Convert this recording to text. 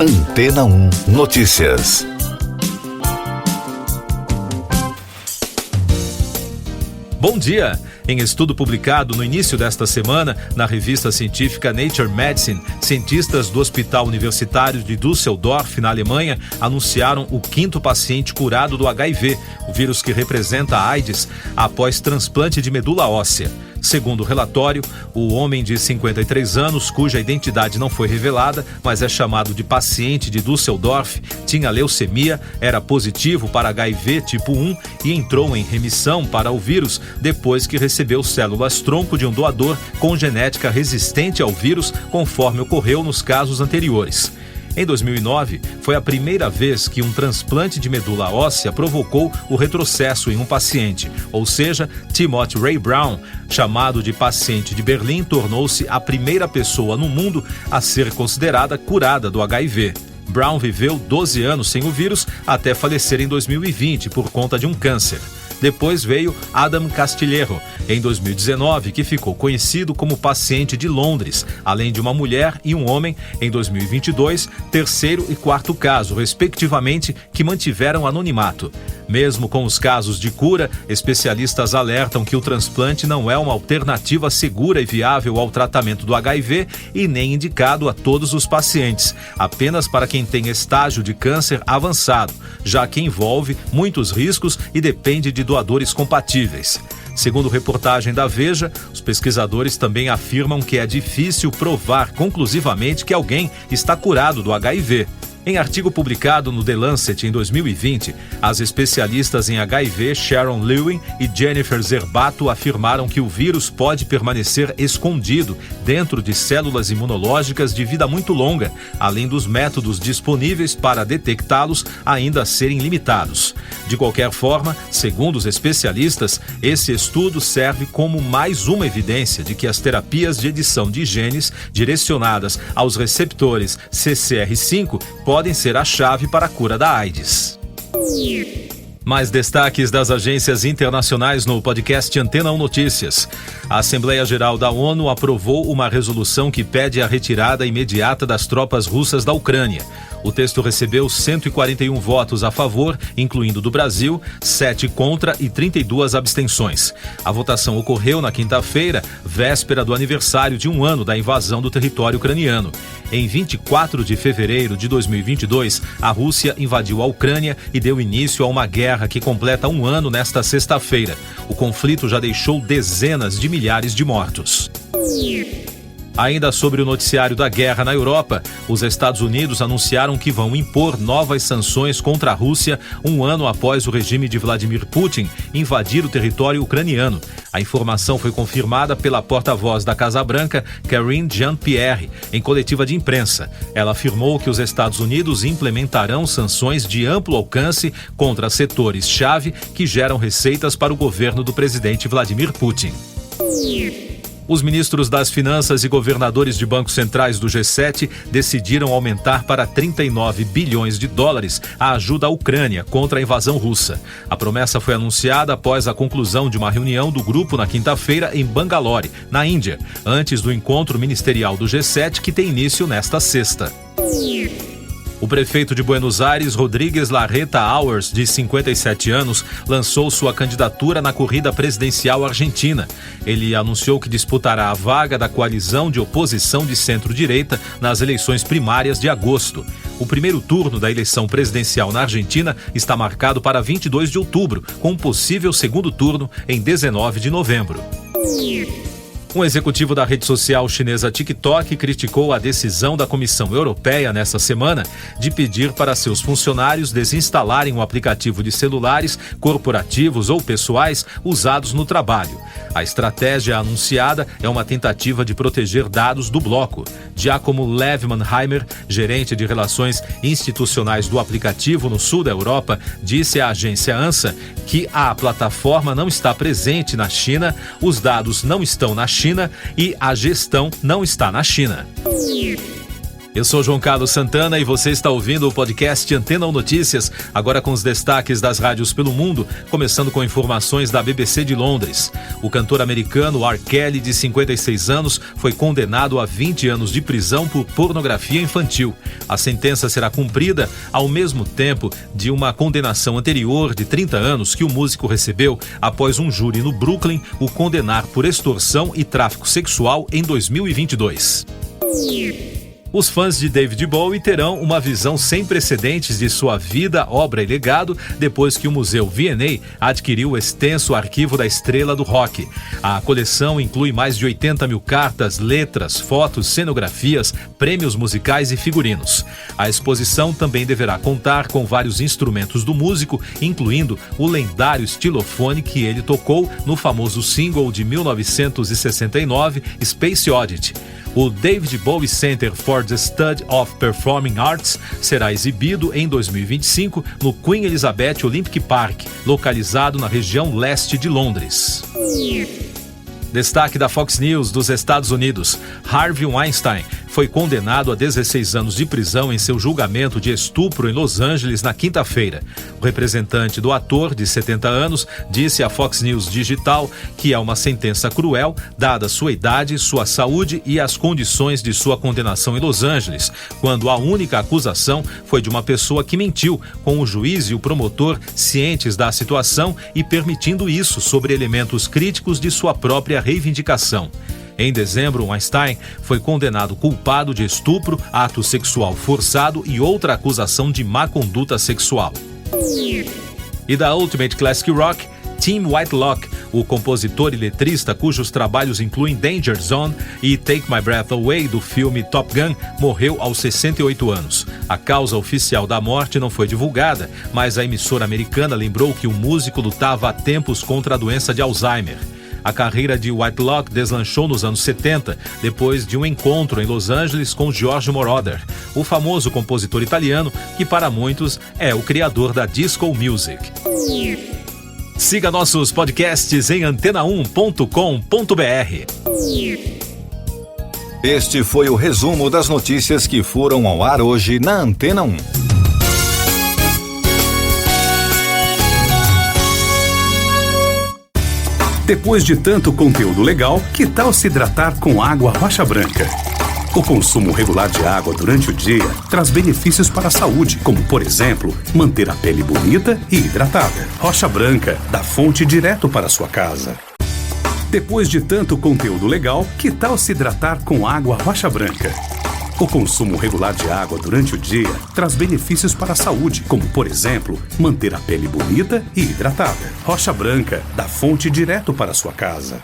Antena 1 Notícias. Bom dia! Em estudo publicado no início desta semana na revista científica Nature Medicine, cientistas do Hospital Universitário de Düsseldorf, na Alemanha, anunciaram o 5º paciente curado do HIV, o vírus que representa a AIDS, após transplante de medula óssea. Segundo o relatório, o homem de 53 anos, cuja identidade não foi revelada, mas é chamado de paciente de Düsseldorf, tinha leucemia, era positivo para HIV tipo 1 e entrou em remissão para o vírus depois que recebeu células-tronco de um doador com genética resistente ao vírus, conforme ocorreu nos casos anteriores. Em 2009, foi a primeira vez que um transplante de medula óssea provocou o retrocesso em um paciente, ou seja, Timothy Ray Brown, chamado de paciente de Berlim, tornou-se a primeira pessoa no mundo a ser considerada curada do HIV. Brown viveu 12 anos sem o vírus até falecer em 2020 por conta de um câncer. Depois veio Adam Castillejo, em 2019, que ficou conhecido como paciente de Londres, além de uma mulher e um homem, em 2022, terceiro e quarto caso, respectivamente, que mantiveram anonimato. Mesmo com os casos de cura, especialistas alertam que o transplante não é uma alternativa segura e viável ao tratamento do HIV e nem indicado a todos os pacientes, apenas para quem tem estágio de câncer avançado, já que envolve muitos riscos e depende de doadores compatíveis. Segundo reportagem da Veja, os pesquisadores também afirmam que é difícil provar conclusivamente que alguém está curado do HIV. Em artigo publicado no The Lancet em 2020, as especialistas em HIV Sharon Lewin e Jennifer Zerbato afirmaram que o vírus pode permanecer escondido dentro de células imunológicas de vida muito longa, além dos métodos disponíveis para detectá-los ainda serem limitados. De qualquer forma, segundo os especialistas, esse estudo serve como mais uma evidência de que as terapias de edição de genes direcionadas aos receptores CCR5 podem ser a chave para a cura da AIDS. Mais destaques das agências internacionais no podcast Antena 1 Notícias. A Assembleia Geral da ONU aprovou uma resolução que pede a retirada imediata das tropas russas da Ucrânia. O texto recebeu 141 votos a favor, incluindo do Brasil, 7 contra e 32 abstenções. A votação ocorreu na quinta-feira, véspera do aniversário de um ano da invasão do território ucraniano. Em 24 de fevereiro de 2022, a Rússia invadiu a Ucrânia e deu início a uma guerra que completa um ano nesta sexta-feira. O conflito já deixou dezenas de milhares de mortos. Ainda sobre o noticiário da guerra na Europa, os Estados Unidos anunciaram que vão impor novas sanções contra a Rússia um ano após o regime de Vladimir Putin invadir o território ucraniano. A informação foi confirmada pela porta-voz da Casa Branca, Karine Jean-Pierre, em coletiva de imprensa. Ela afirmou que os Estados Unidos implementarão sanções de amplo alcance contra setores-chave que geram receitas para o governo do presidente Vladimir Putin. Os ministros das Finanças e governadores de bancos centrais do G7 decidiram aumentar para 39 bilhões de dólares a ajuda à Ucrânia contra a invasão russa. A promessa foi anunciada após a conclusão de uma reunião do grupo na quinta-feira em Bangalore, na Índia, antes do encontro ministerial do G7 que tem início nesta sexta. O prefeito de Buenos Aires, Rodríguez Larreta Auers, de 57 anos, lançou sua candidatura na corrida presidencial argentina. Ele anunciou que disputará a vaga da coalizão de oposição de centro-direita nas eleições primárias de agosto. O primeiro turno da eleição presidencial na Argentina está marcado para 22 de outubro, com um possível segundo turno em 19 de novembro. Um executivo da rede social chinesa TikTok criticou a decisão da Comissão Europeia nesta semana de pedir para seus funcionários desinstalarem o aplicativo de celulares corporativos ou pessoais usados no trabalho. A estratégia anunciada é uma tentativa de proteger dados do bloco. Giacomo Lev-Mannheimer, gerente de relações institucionais do aplicativo no sul da Europa, disse à agência ANSA que a plataforma não está presente na China, os dados não estão na China e a gestão não está na China. Eu sou João Carlos Santana e você está ouvindo o podcast Antena 1 Notícias, agora com os destaques das rádios pelo mundo, começando com informações da BBC de Londres. O cantor americano R. Kelly, de 56 anos, foi condenado a 20 anos de prisão por pornografia infantil. A sentença será cumprida ao mesmo tempo de uma condenação anterior de 30 anos que o músico recebeu após um júri no Brooklyn o condenar por extorsão e tráfico sexual em 2022. Os fãs de David Bowie terão uma visão sem precedentes de sua vida, obra e legado depois que o Museu V&A adquiriu o extenso arquivo da estrela do rock. A coleção inclui mais de 80 mil cartas, letras, fotos, cenografias, prêmios musicais e figurinos. A exposição também deverá contar com vários instrumentos do músico, incluindo o lendário estilofone que ele tocou no famoso single de 1969, Space Oddity. O David Bowie Center for the Study of Performing Arts será exibido em 2025 no Queen Elizabeth Olympic Park, localizado na região leste de Londres. Destaque da Fox News dos Estados Unidos. Harvey Weinstein foi condenado a 16 anos de prisão em seu julgamento de estupro em Los Angeles na quinta-feira. O representante do ator, de 70 anos, disse à Fox News Digital que é uma sentença cruel, dada sua idade, sua saúde e as condições de sua condenação em Los Angeles, quando a única acusação foi de uma pessoa que mentiu, com o juiz e o promotor cientes da situação e permitindo isso sobre elementos críticos de sua própria reivindicação. Em dezembro, Weinstein foi condenado culpado de estupro, ato sexual forçado e outra acusação de má conduta sexual. E da Ultimate Classic Rock, Tim Whitelock, o compositor e letrista cujos trabalhos incluem Danger Zone e Take My Breath Away do filme Top Gun, morreu aos 68 anos. A causa oficial da morte não foi divulgada, mas a emissora americana lembrou que o músico lutava há tempos contra a doença de Alzheimer. A carreira de Whitelock deslanchou nos anos 70, depois de um encontro em Los Angeles com Giorgio Moroder, o famoso compositor italiano que para muitos é o criador da disco music. Siga nossos podcasts em antena1.com.br. Este foi o resumo das notícias que foram ao ar hoje na Antena 1. Depois de tanto conteúdo legal, que tal se hidratar com água Rocha Branca? O consumo regular de água durante o dia traz benefícios para a saúde, como, por exemplo, manter a pele bonita e hidratada. Rocha Branca, da fonte direto para a sua casa. Depois de tanto conteúdo legal, que tal se hidratar com água Rocha Branca? O consumo regular de água durante o dia traz benefícios para a saúde, como, por exemplo, manter a pele bonita e hidratada. Rocha Branca, da fonte direto para a sua casa.